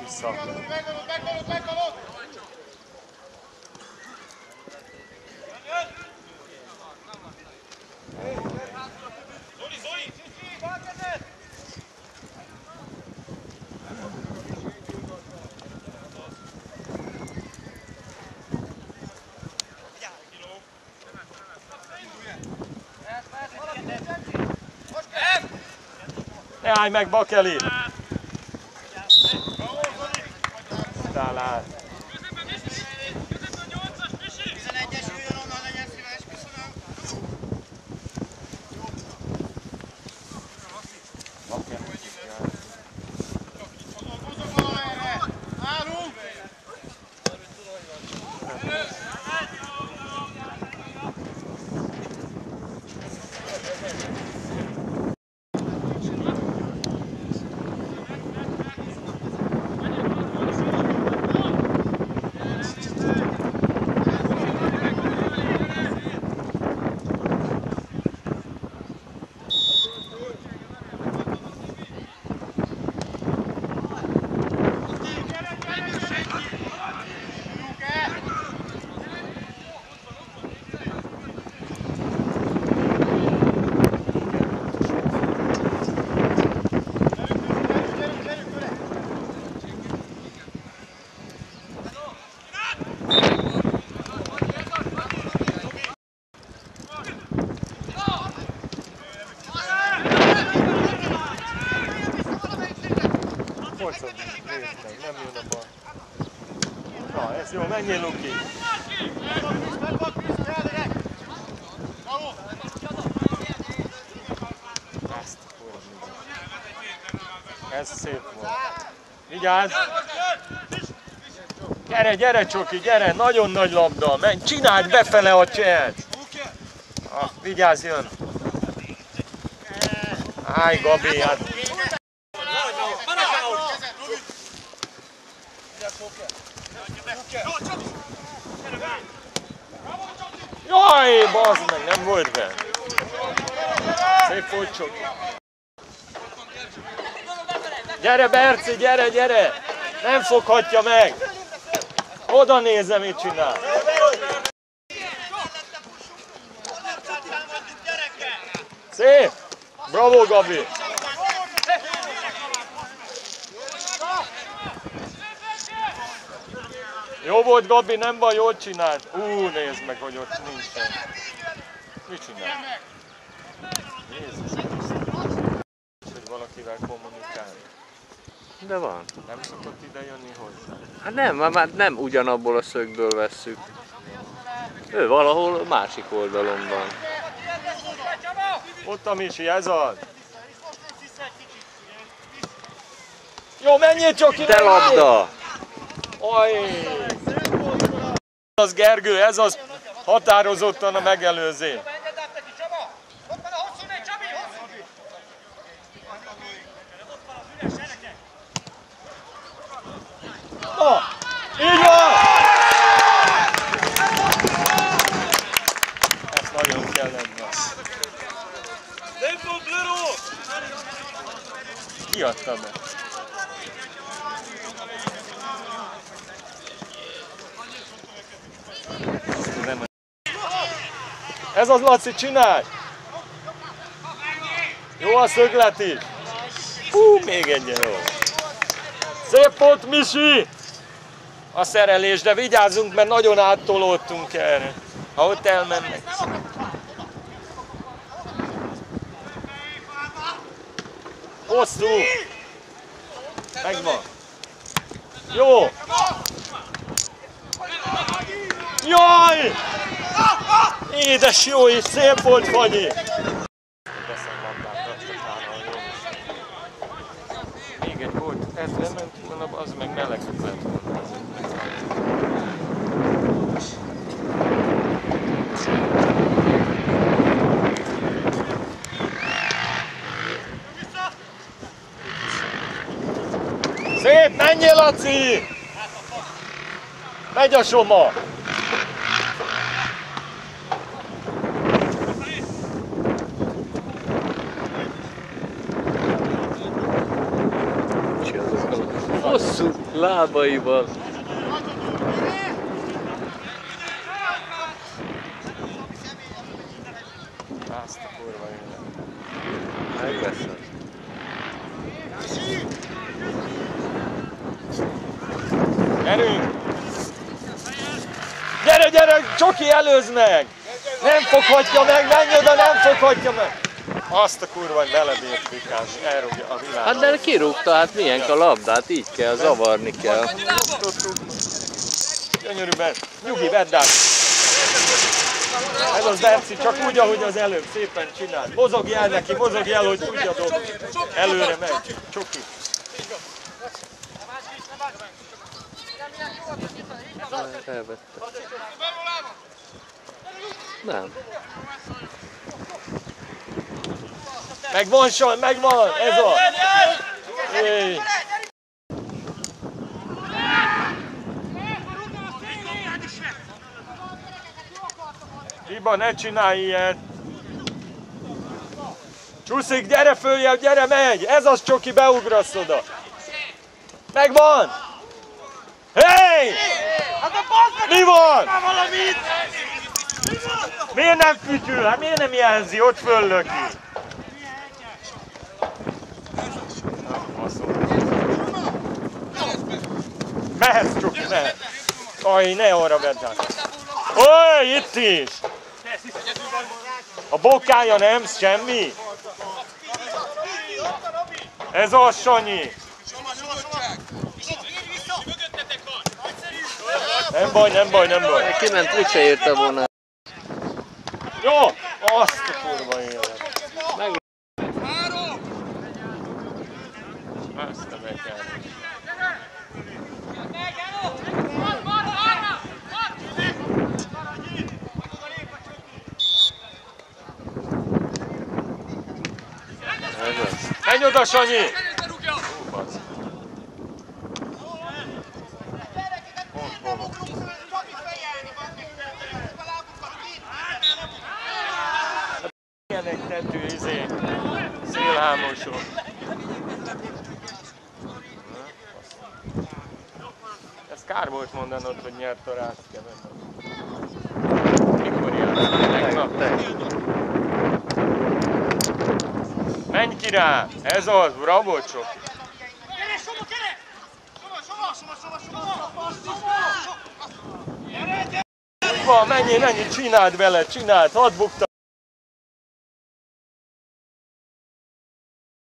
Vissza. Ne állj meg, Bakeli! Talán. Nem jön a bal. Na, ez jó, menjél, Luki! Ez szép volt. Vigyázz! Gyere, gyere, Csoki, gyere! Nagyon nagy labda! Menj, csináld befele a cselt! Ah, vigyázz, jön! Áj, Gabi, hát... Jaj, bazd meg, nem volt be! Szép volt, Csoki! Gyere, Berci, gyere, gyere! Nem foghatja meg! Oda nézze, mit csinál! Szép! Bravo, Gabi! Jó volt, Gabi, nem baj, jól csinált. Nézd meg, hogy ott nincsen. Mit csinál? Jézus, hogy valakivel kommunikálni. De van. Nem szokott ide jönni hozzá? Hát nem, már nem ugyanabból a szögből vesszük. Ő valahol a másik oldalon van. Ott a Misi, ez az. Jó, menjél, Csoki! De labda! Oj! Az Gergő, ez az határozottan a megelőzés. Na, így van! Ezt nagyon kellett. Ki adta be? Ez az, Laci, csinálj! Jó a szöglet is! Még egy jó! Szép volt, Misi! A szerelés, de vigyázzunk, mert nagyon áttolódtunk erre. Ha ott elmennek. Hosszú! Megvan! Jó! Jaj! Édes jó, és szép volt, Fanyi! Még egy volt, ez lement volna, az meg melegebb lett volna. Szép, menjél, Laci! Megy a Soma! lábaival. Azt a kurva élet. Megveszed. Gyerünk! Gyere, gyere! Csoki, előzd meg! Nem foghatja meg, menj oda, nem foghatja meg! Azt a kurva, hogy belebírt Vikás, elrúgja a világ. Hát de kirúgta, hát milyen a labdát, így kell, zavarni kell. Gyönyörűben. Nyugi, vedd át! Ez az Berci, csak úgy, ahogy az előbb, szépen csináld. Mozogj el neki, mozogj el, hogy tudja dobni. Előre megy. Csoki. Elvette. Nem. Megvan, Son, megvan! Ez a... Éj. Iba, ne csinálj ilyet! Csúszik, gyere följebb, gyere, megy! Ez az, Csoki, beugrasz oda! Megvan! Hey! Mi van? Miért nem fütyül? Hát miért nem jelzi? Ott föllöki. Mehetsz, Csoki, mehetsz. Aj, ne arra vedd át. Oly, itt is! A bokája nem, semmi? Ez az, Sanyi! Nem baj, nem baj, nem baj. Kiment, úgyse érte volna. Jó! Azt a kurva élet. Azt a bekelni. Menj oda, Sanyi! Ilyenek tető, szélhámosok. Ez kár volt mondanod, hogy nyert a Rászkeven. Mikor játszottak? Menj ki rá! Ez az, bravo, Csoki! Úgy van, menjél, csináld vele, csináld, hadd bukta!